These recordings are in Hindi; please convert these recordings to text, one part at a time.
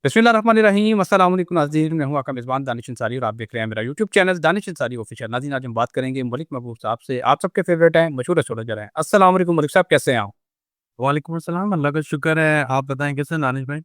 बिस्मिल्लाहिर्रहमानिर्रहीम अस्सलाम वालेकुम नाज़रीन, मैं हूँ आपका मेज़बान दानिश अंसारी और आप देख रहे हैं मेरा YouTube channel Danish Ansari official. नाज़रीन, आज हम बात करेंगे मलिक महबूब साहब से। आप सबके फेवरेट हैं, मशहूर एस्ट्रोलॉजर हैं। अस्सलाम वालेकुम मलिक साहब, कैसे हैं आप? वालेकुम अस्सलाम, अल्लाह का शुक्र है। आप बताएँ कैसे हैं दानिश भाई?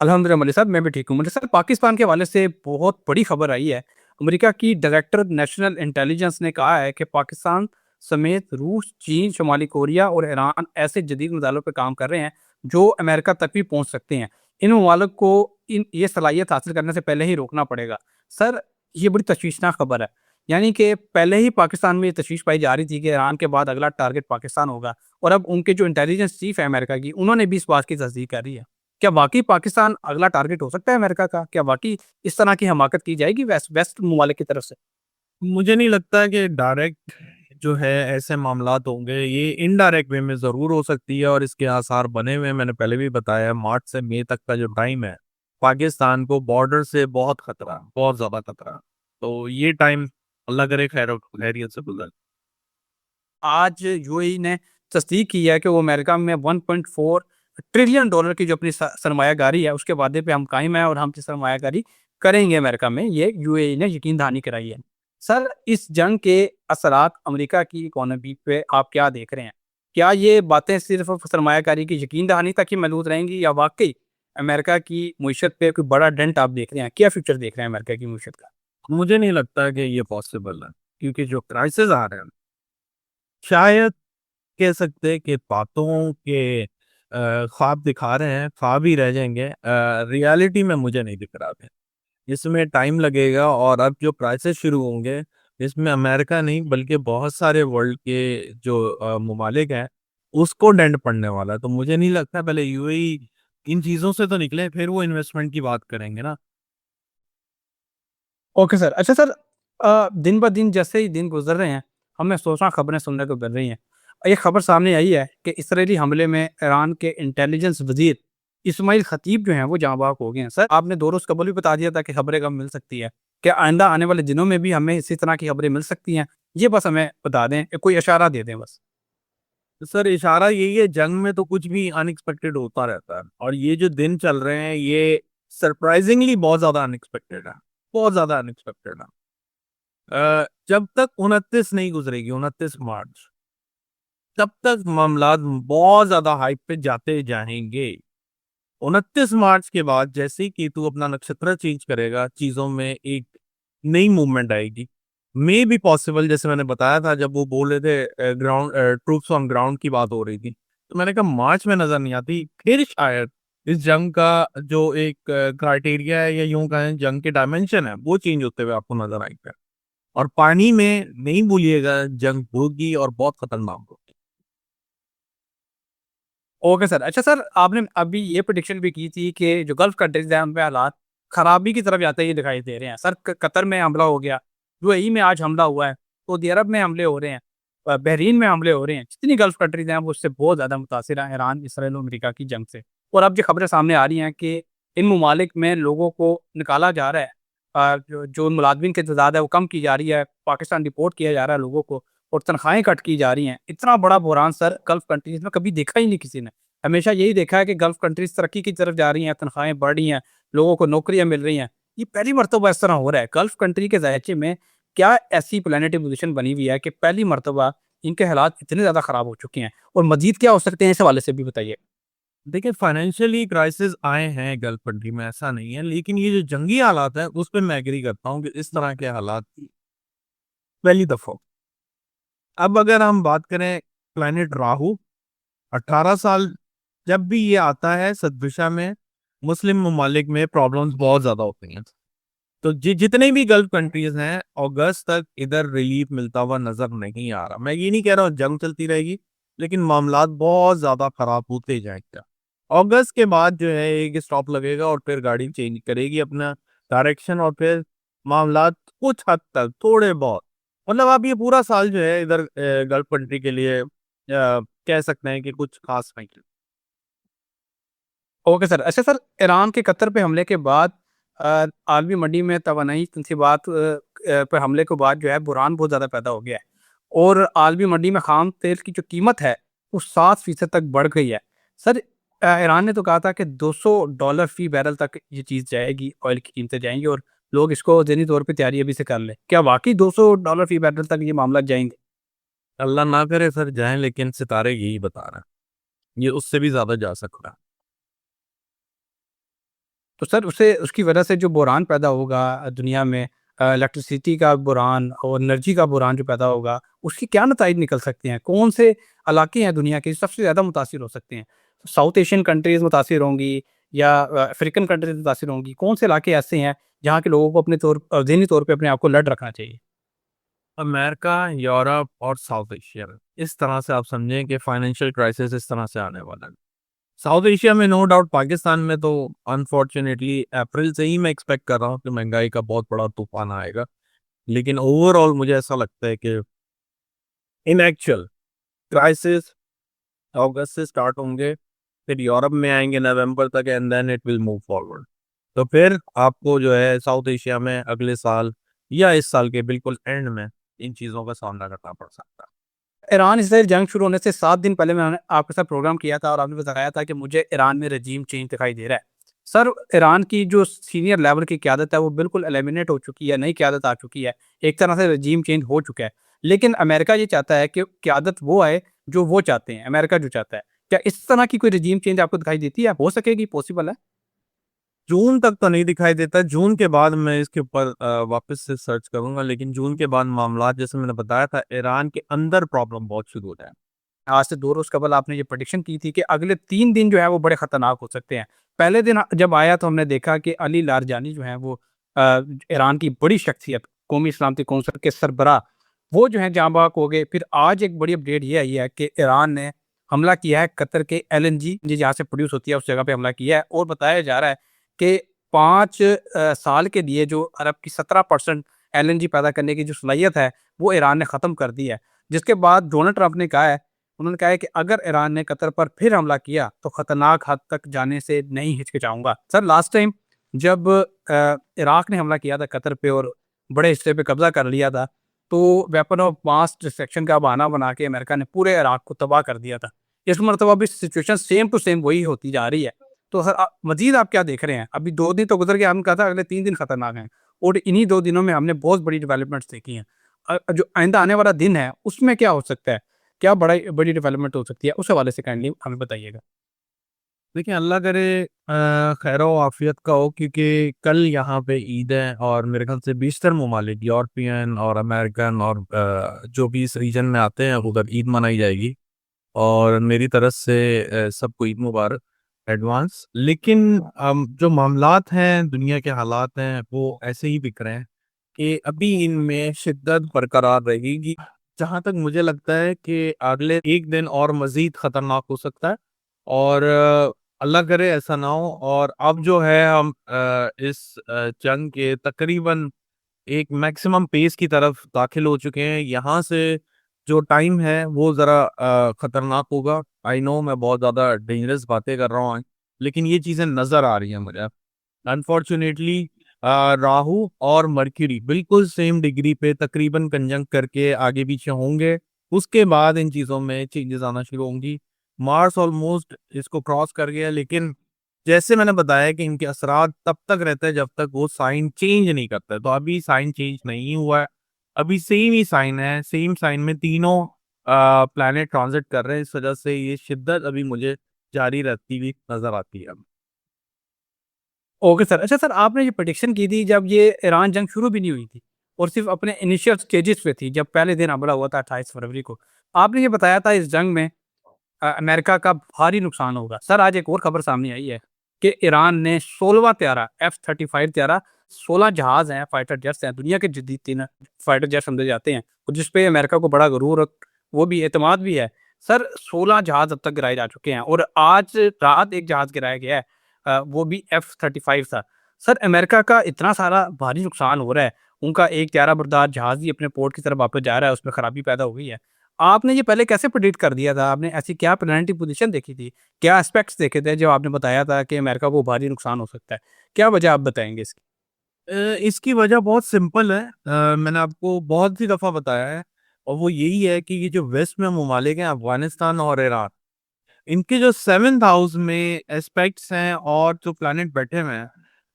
अल्हम्दुलिल्लाह मलिक साहब, मैं भी ठीक हूँ। मलिक साहब, पाकिस्तान के हवाले से बहुत बड़ी खबर आई है। अमेरिका की डायरेक्टर नेशनल इंटेलिजेंस ने कहा है कि पाकिस्तान समेत रूस, चीन, शुमाली कोरिया और ईरान ऐसे जदीद मसाइलों पर काम कर रहे हैं जो अमेरिका तक भी पहुँच सकते हैं। इन ममालिक को इन ये सलाहियत हासिल करने से पहले ही रोकना पड़ेगा। सर, ये बड़ी तशवीशनाक खबर है। यानी कि पहले ही पाकिस्तान में ये तशवीश पाई जा रही थी कि ईरान के बाद अगला टारगेट पाकिस्तान होगा, और अब उनके जो इंटेलिजेंस चीफ है अमेरिका की, उन्होंने भी इस बात की तस्दीक कर दी है। क्या वाक़ई पाकिस्तान अगला टारगेट हो सकता है अमेरिका का? क्या वाक़ई इस तरह की हमाकत की जाएगी वेस्ट वेस्ट ममालिक की तरफ से? मुझे नहीं लगता कि डायरेक्ट जो है ऐसे मामलात होंगे, ये इनडायरेक्ट वे में ज़रूर हो सकती है और इसके आसार बने हुए हैं। मैंने पहले भी बताया, मार्च से मई तक का जो टाइम है, पाकिस्तान को बॉर्डर से बहुत खतरा है, बहुत ज़्यादा खतरा है। तो ये टाइम अल्लाह करे खैरियत से गुज़रे। आज यूएई ने तस्दीक की है कि वो अमेरिका में 1.4 ट्रिलियन डॉलर की जो अपनी सरमायाकारी है, उसके वादे पे हम कायम हैं और हम सरमायाकारी करेंगे अमेरिका में। ये यूएई ने यकीन दहानी कराई है। सर, इस जंग के असरात अमेरिका की इकोनॉमी पे आप क्या देख रहे हैं? क्या ये बातें सिर्फ सरमायाकारी की यकीन दहानी तक ही महदूद रहेंगी, या वाकई अमेरिका की मईशत पे कोई बड़ा डेंट आप देख रहे हैं? क्या फ्यूचर देख रहे हैं अमेरिका की मईशत का? मुझे नहीं लगता कि ये पॉसिबल है, क्योंकि जो क्राइसिस आ रहे हैं, शायद कह सकते हैं कि बातों के ख्वाब दिखा रहे हैं, ख्वाब ही रह जाएँगे। रियलिटी में मुझे नहीं दिख रहा है। इसमें टाइम लगेगा और अब जो क्राइसिस शुरू होंगे, इसमें अमेरिका नहीं बल्कि बहुत सारे वर्ल्ड के जो ममालिक हैं, उसको डेंट पड़ने वाला है। तो मुझे नहीं लगता, पहले यूएई इन चीज़ों से तो निकले, फिर वो इन्वेस्टमेंट की बात करेंगे ना। Okay sir. अच्छा सर, दिन ब दिन जैसे ही दिन गुज़र रहे हैं, हमें रोज़ाना खबरें सुनने को मिल रही हैं। एक खबर सामने आई है कि इसराइली हमले में ईरान के इंटेलिजेंस वज़ीर इस्माइल ख़तीब जो हैं, वो जाँ बाहक हो गए हैं। सर, आपने 2 रोज़ कबल भी बता दिया था कि खबरें कब मिल सकती है। क्या आइंदा आने वाले दिनों में भी हमें इसी तरह की खबरें मिल सकती हैं? ये बस हमें बता दें, कोई इशारा दे दें बस। तो सर, इशारा यही है, जंग में तो कुछ भी अनएक्सपेक्टेड होता रहता है और ये जो दिन चल रहे हैं, ये सरप्राइज़िंगली बहुत ज़्यादा अनएक्सपेक्टेड है, बहुत ज़्यादा अनएक्सपेक्टेड है। जब तक 29 नहीं गुज़रेगी, 29 मार्च, तब तक मामलात बहुत ज़्यादा हाइप पे जाते जाएँगे। 29 मार्च के बाद जैसे ही केतु अपना नक्षत्र चेंज करेगा, चीज़ों में एक नई मूवमेंट आएगी। मे बी पॉसिबल, जैसे मैंने बताया था जब वो बोल रहे थे ट्रूप्स ऑन ग्राउंड की बात हो रही थी, तो मैंने कहा मार्च में नज़र नहीं आती, फिर शायद इस जंग का जो एक क्राइटेरिया है या यूँ कहें जंग के डायमेंशन है, वो चेंज होते हुए आपको नज़र आएँगे। और पानी में नहीं भूलिएगा, जंग होगी और बहुत खतरनाक होगी। Okay sir. अच्छा सर, आपने अभी ये प्रेडिक्शन भी की थी कि जो गल्फ कंट्रीज़ हैं, उनपे हालात खराबी की तरफ जाते हुए दिखाई दे रहे हैं। सर, कतर में हमला हो गया, यूएई में आज हमला हुआ है, सऊदी अरब में हमले हो रहे हैं, बहरीन में हमले हो रहे हैं। जितनी गल्फ कंट्रीज़ हैं, वो उससे बहुत ज़्यादा मुतासिर हैं, ईरान, इसराइल और अमेरिका की जंग से। और अब जो खबरें सामने आ रही हैं कि इन ममालिक में लोगों को निकाला जा रहा है, जो मुलाज़िमीन की तादाद है वो कम की जा रही है, पाकिस्तान डिपोर्ट किया जा रहा है लोगों को, और तनख्वाहें कट की जा रही हैं। इतना बड़ा बहरान सर गल्फ कंट्रीज़ में कभी देखा ही नहीं किसी ने। हमेशा यही देखा है कि गल्फ कंट्रीज़ तरक्की की तरफ जा रही हैं, तनख्वाहें बढ़ रही हैं, लोगों को नौकरियाँ मिल रही हैं। ये पहली मर्तबा इस तरह हो रहा है। गल्फ कंट्री के ज़ायचे में क्या ऐसी प्लैनेटरी पोज़ीशन बनी हुई है कि पहली मर्तबा इनके हालात इतने ज़्यादा ख़राब हो चुके हैं, और मज़ीद क्या हो सकते हैं, इस हवाले से भी बताइए? देखिए, फाइनेंशियली क्राइसिस आए हैं गल्फ कंट्री में, ऐसा नहीं है, लेकिन ये जो जंगी हालात हैं, उस पे मैं एग्री करता हूँ कि इस तरह के हालात पहली दफ़ा। अब अगर हम बात करें प्लैनेट राहु, 18 साल जब भी ये आता है सददिशा में, मुस्लिम ममालिक में प्रॉब्लम्स बहुत ज़्यादा होती हैं। तो जितने भी गल्फ कंट्रीज़ हैं, अगस्त तक इधर रिलीफ मिलता हुआ नज़र नहीं आ रहा। मैं ये नहीं कह रहा हूँ जंग चलती रहेगी, लेकिन मामलात बहुत ज़्यादा ख़राब होते जाएँगे। अगस्त के बाद जो है एक स्टॉप लगेगा और फिर गाड़ी चेंज करेगी अपना डायरेक्शन, और फिर मामलात कुछ हद तक थोड़े बहुत, मतलब आप ये पूरा साल जो है इधर गल्फ कंट्री के लिए कह सकते हैं कि कुछ खास नहीं है। Okay sir. अच्छा सर, ईरान के कतर पे हमले के बाद आलमी मंडी में तवानाई तनसीबात पे हमले के बाद जो है बुहरान बहुत ज़्यादा पैदा हो गया है, और आलमी मंडी में ख़ाम तेल की जो कीमत है, वो 7% तक बढ़ गई है। सर, ईरान ने तो कहा था कि $200 फी बैरल तक ये चीज़ जाएगी, ऑयल की कीमतें जाएँगी और लोग इसको ज़हनी तौर पे तैयारी अभी से कर लें। क्या वाक़ई $200 फी बैरल तक ये मामला जाएँगे? अल्लाह ना करे सर जाएँ, लेकिन सितारे यही बता रहे हैं। ये उससे भी ज़्यादा जा सकता है। तो सर उससे उसकी वजह से जो बहरान पैदा होगा दुनिया में, इलेक्ट्रिसिटी का बहरान और एनर्जी का बहरान जो पैदा होगा, उसके क्या नताइज निकल सकते हैं? कौन से इलाके हैं दुनिया के जो सबसे ज़्यादा मुतासिर हो सकते हैं? साउथ एशियन कंट्रीज़ मुतासिर होंगी या अफ्रीकन कंट्रीज़ मुतासिर होंगी? कौन से इलाके ऐसे हैं जहाँ के लोगों को ज़हनी तौर पे अपने आप को अलर्ट रखना चाहिए? अमेरिका, यूरोप और साउथ एशिया, इस तरह से आप समझें कि फाइनेंशियल क्राइसिस इस तरह से आने वाला है। साउथ एशिया में नो डाउट, पाकिस्तान में तो अनफॉर्चुनेटली अप्रैल से ही मैं एक्सपेक्ट कर रहा हूँ कि महंगाई का बहुत बड़ा तूफान आएगा। लेकिन ओवरऑल मुझे ऐसा लगता है कि इन एक्चुअल क्राइसिस अगस्त से स्टार्ट होंगे, फिर यूरोप में आएंगे नवंबर तक, and then it will move forward. तो फिर आपको जो है साउथ एशिया में अगले साल या इस साल के बिल्कुल एंड में इन चीज़ों का सामना करना पड़ सकता है। ईरान इसराइल जंग शुरू होने से 7 दिन पहले मैंने आपके साथ प्रोग्राम किया था और आपने बताया था कि मुझे ईरान में रजीम चेंज दिखाई दे रहा है। सर, ईरान की जो सीनियर लेवल की क़यादत है वो बिल्कुल एलिमिनेट हो चुकी है, नई क़यादत आ चुकी है। एक तरह से रजीम चेंज हो चुका है। लेकिन अमेरिका ये चाहता है कि क़यादत वो आए जो वो चाहते हैं, अमेरिका जो चाहता है। क्या इस तरह की कोई रजीम चेंज आपको दिखाई देती है? हो सकेगी, पॉसिबल है? जून तक तो नहीं दिखाई देता, जून के बाद मैं इसके ऊपर वापस से सर्च करूंगा, लेकिन जून के बाद मामला जैसे मैंने बताया था, ईरान के अंदर प्रॉब्लम बहुत शुरू हो जाए। आज से 2 रोज़ कबल आपने ये प्रेडिक्शन की थी कि अगले 3 दिन जो है वो बड़े ख़तरनाक हो सकते हैं। पहले दिन जब आया तो हमने देखा कि अली लारजानी जो हैं वो ईरान की बड़ी शख्सियत, कौमी सलामती कौंसिल के सरबराह, वो जो हैं जाँ बाहक हो गए। फिर आज एक बड़ी अपडेट ये आई है कि ईरान ने हमला किया है कतर के एलएनजी जहाँ से प्रोड्यूस होती है उस जगह पे हमला किया है और बताया जा रहा है कि 5 साल के लिए जो अरब की 17% एलएनजी पैदा करने की जो सलाहियत है, वो ईरान ने ख़त्म कर दी है। जिसके बाद डोनाल्ड ट्रंप ने कहा है, उन्होंने कहा है कि अगर ईरान ने कतर पर फिर हमला किया तो खतरनाक हद तक जाने से नहीं हिचकिचाऊंगा। सर, लास्ट टाइम जब इराक ने हमला किया था कतर पे और बड़े हिस्से पे कब्जा कर लिया था, तो वेपन ऑफ मास डिस्ट्रक्शन का बहाना बना के अमेरिका ने पूरे इराक को तबाह कर दिया था। इस मरतबा भी सिचुएशन सेम टू सेम वही होती जा रही है। तो सर, मजीद आप क्या देख रहे हैं? अभी 2 दिन तो गुजर गए, हमने कहा था अगले 3 दिन खतरनाक हैं और इन्हीं 2 दिनों में हमने बहुत बड़ी डेवलपमेंट्स देखी हैं। जो आइंदा आने वाला दिन है उसमें क्या हो सकता है? क्या बड़ी डेवलपमेंट हो सकती है? उस हवाले से काइंडली हमें बताइएगा। देखिए, अल्लाह करे खैर व आफियत का हो, क्योंकि कल यहाँ पे ईद है और मेरे ख्याल से 20 मुमालिक यूरोपियन और अमेरिकन और जो भी इस रीजन में आते हैं उधर ईद मनाई जाएगी। और मेरी तरफ से सबको ईद मुबारक एडवांस। लेकिन जो मामलात हैं, दुनिया के हालात हैं, वो ऐसे ही दिख रहे हैं कि अभी इनमें शिद्दत बरकरार रहेगी। जहाँ तक मुझे लगता है कि अगले एक दिन और मजीद खतरनाक हो सकता है, और अल्लाह करे ऐसा ना हो। और अब जो है हम इस जंग के तकरीबन एक मैक्सिमम पेस की तरफ दाखिल हो चुके हैं। यहाँ से जो टाइम है वो ज़रा खतरनाक होगा। आई नो मैं बहुत ज़्यादा डेंजरस बातें कर रहा हूँ, लेकिन ये चीज़ें नज़र आ रही हैं मुझे। अनफॉर्चुनेटली राहु और मर्क्यूरी बिल्कुल सेम डिग्री पे तकरीबन कंजंक्ट करके आगे पीछे होंगे। उसके बाद इन चीज़ों में चेंजेस आना शुरू होंगी। मार्स ऑलमोस्ट इसको क्रॉस कर गया, लेकिन जैसे मैंने बताया कि इनके असरात तब तक रहते हैं जब तक वो साइन चेंज नहीं करता है। तो अभी साइन चेंज नहीं हुआ है, अभी सेम ही साइन है, सेम साइन में तीनों प्लैनेट ट्रांजिट कर रहे हैं। इस वजह से ये शिद्दत अभी मुझे जारी रहती हुई नजर आती है। Okay sir. अच्छा सर, आपने ये प्रेडिक्शन की थी जब ये ईरान जंग शुरू भी नहीं हुई थी और सिर्फ अपने इनिशियल स्टेजेस पे थी, जब पहले दिन हमला हुआ था 28 फरवरी को। आपने ये बताया था इस जंग में अमेरिका का भारी नुकसान होगा। सर, आज एक और खबर सामने आई है कि ईरान ने 16वां त्यारा F-35 त्यारा, 16 जहाज़ हैं, फाइटर जेट्स हैं, दुनिया के जदीद 3 फाइटर जेट समझे जाते हैं और जिस पे अमेरिका को बड़ा गरूर और वो भी एतमाद भी है। सर, 16 जहाज़ अब तक गिराए जा चुके हैं और आज रात एक जहाज़ गिराया गया है, वो भी F-35 था। सर, अमेरिका का इतना सारा भारी नुकसान हो रहा है, उनका एक त्यारा बरदार जहाज़ ही अपने पोर्ट की तरफ वापस जा रहा है, उसमें खराबी पैदा हो गई है। आपने ये पहले कैसे प्रेडिक्ट कर दिया था? आपने ऐसी क्या प्लानिटरी पोज़ीशन देखी थी? क्या एस्पेक्ट्स देखे थे जब आपने बताया था कि अमेरिका को भारी नुकसान हो सकता है? क्या वजह आप बताएँगे इसकी? इसकी वजह बहुत सिंपल है। मैंने आपको बहुत सी दफ़ा बताया है, और वो यही है कि ये जो वेस्ट में ममालिक हैं, अफ़गानिस्तान और ईरान, इनके जो 7th हाउस में एस्पेक्ट्स हैं और जो प्लैनेट बैठे हुए हैं,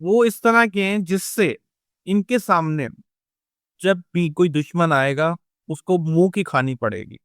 वो इस तरह के हैं जिससे इनके सामने जब भी कोई दुश्मन आएगा, उसको मुँह की खानी पड़ेगी।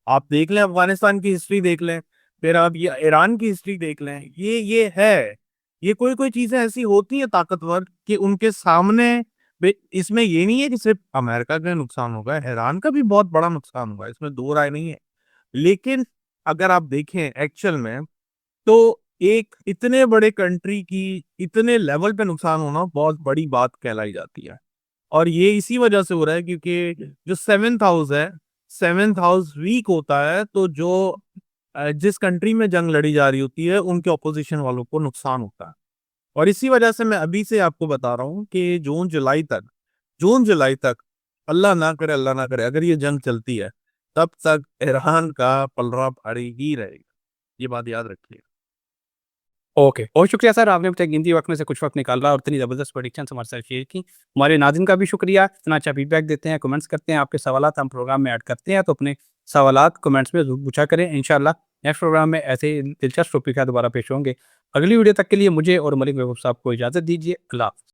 आप देख लें अफ़गानिस्तान की हिस्ट्री देख लें, फिर आप ये ईरान की हिस्ट्री देख लें, ये है। ये कोई-कोई चीज़ें ऐसी होती हैं ताकतवर कि उनके सामने बे इसमें ये नहीं है कि सिर्फ़ अमेरिका का नुकसान होगा, ईरान का भी बहुत बड़ा नुकसान होगा, इसमें दो राय नहीं है। लेकिन अगर आप देखें एक्चुअल में, तो एक इतने बड़े कंट्री की इतने लेवल पे नुकसान होना बहुत बड़ी बात कहलाई जाती है। और ये इसी वजह से हो रहा है क्योंकि जो 7th हाउस है, 7th हाउस वीक होता है तो जो जिस कंट्री में जंग लड़ी जा रही होती है, उनके ऑपोज़िशन वालों को नुकसान होता है। और इसी वजह से मैं अभी से आपको बता रहा हूँ कि जून-जुलाई तक अल्लाह ना करे अगर ये जंग चलती है, तब तक ईरान का पलड़ा भारी ही रहेगा। ये बात याद रखिए। ओके, बहुत शुक्रिया सर, आपने अपने कीमती वक़्त में से कुछ वक़्त निकाला और इतनी ज़बरदस्त प्रेडिक्शंस हमारे साथ शेयर की। हमारे नाज़रीन का भी शुक्रिया, इतना अच्छा फीडबैक देते हैं, कमेंट्स करते हैं, आपके सवालात हम प्रोग्राम में ऐड करते हैं, तो अपने सवालात कमेंट्स में ज़रूर पूछा करें। इंशाअल्लाह नेक्स्ट प्रोग्राम में ऐसे ही दिलचस्प टॉपिक के साथ दोबारा पेश होंगे। अगली वीडियो तक के लिए मुझे और मलिक महबूब साहब को इजाज़त दीजिए। अल्लाह हाफ़िज़।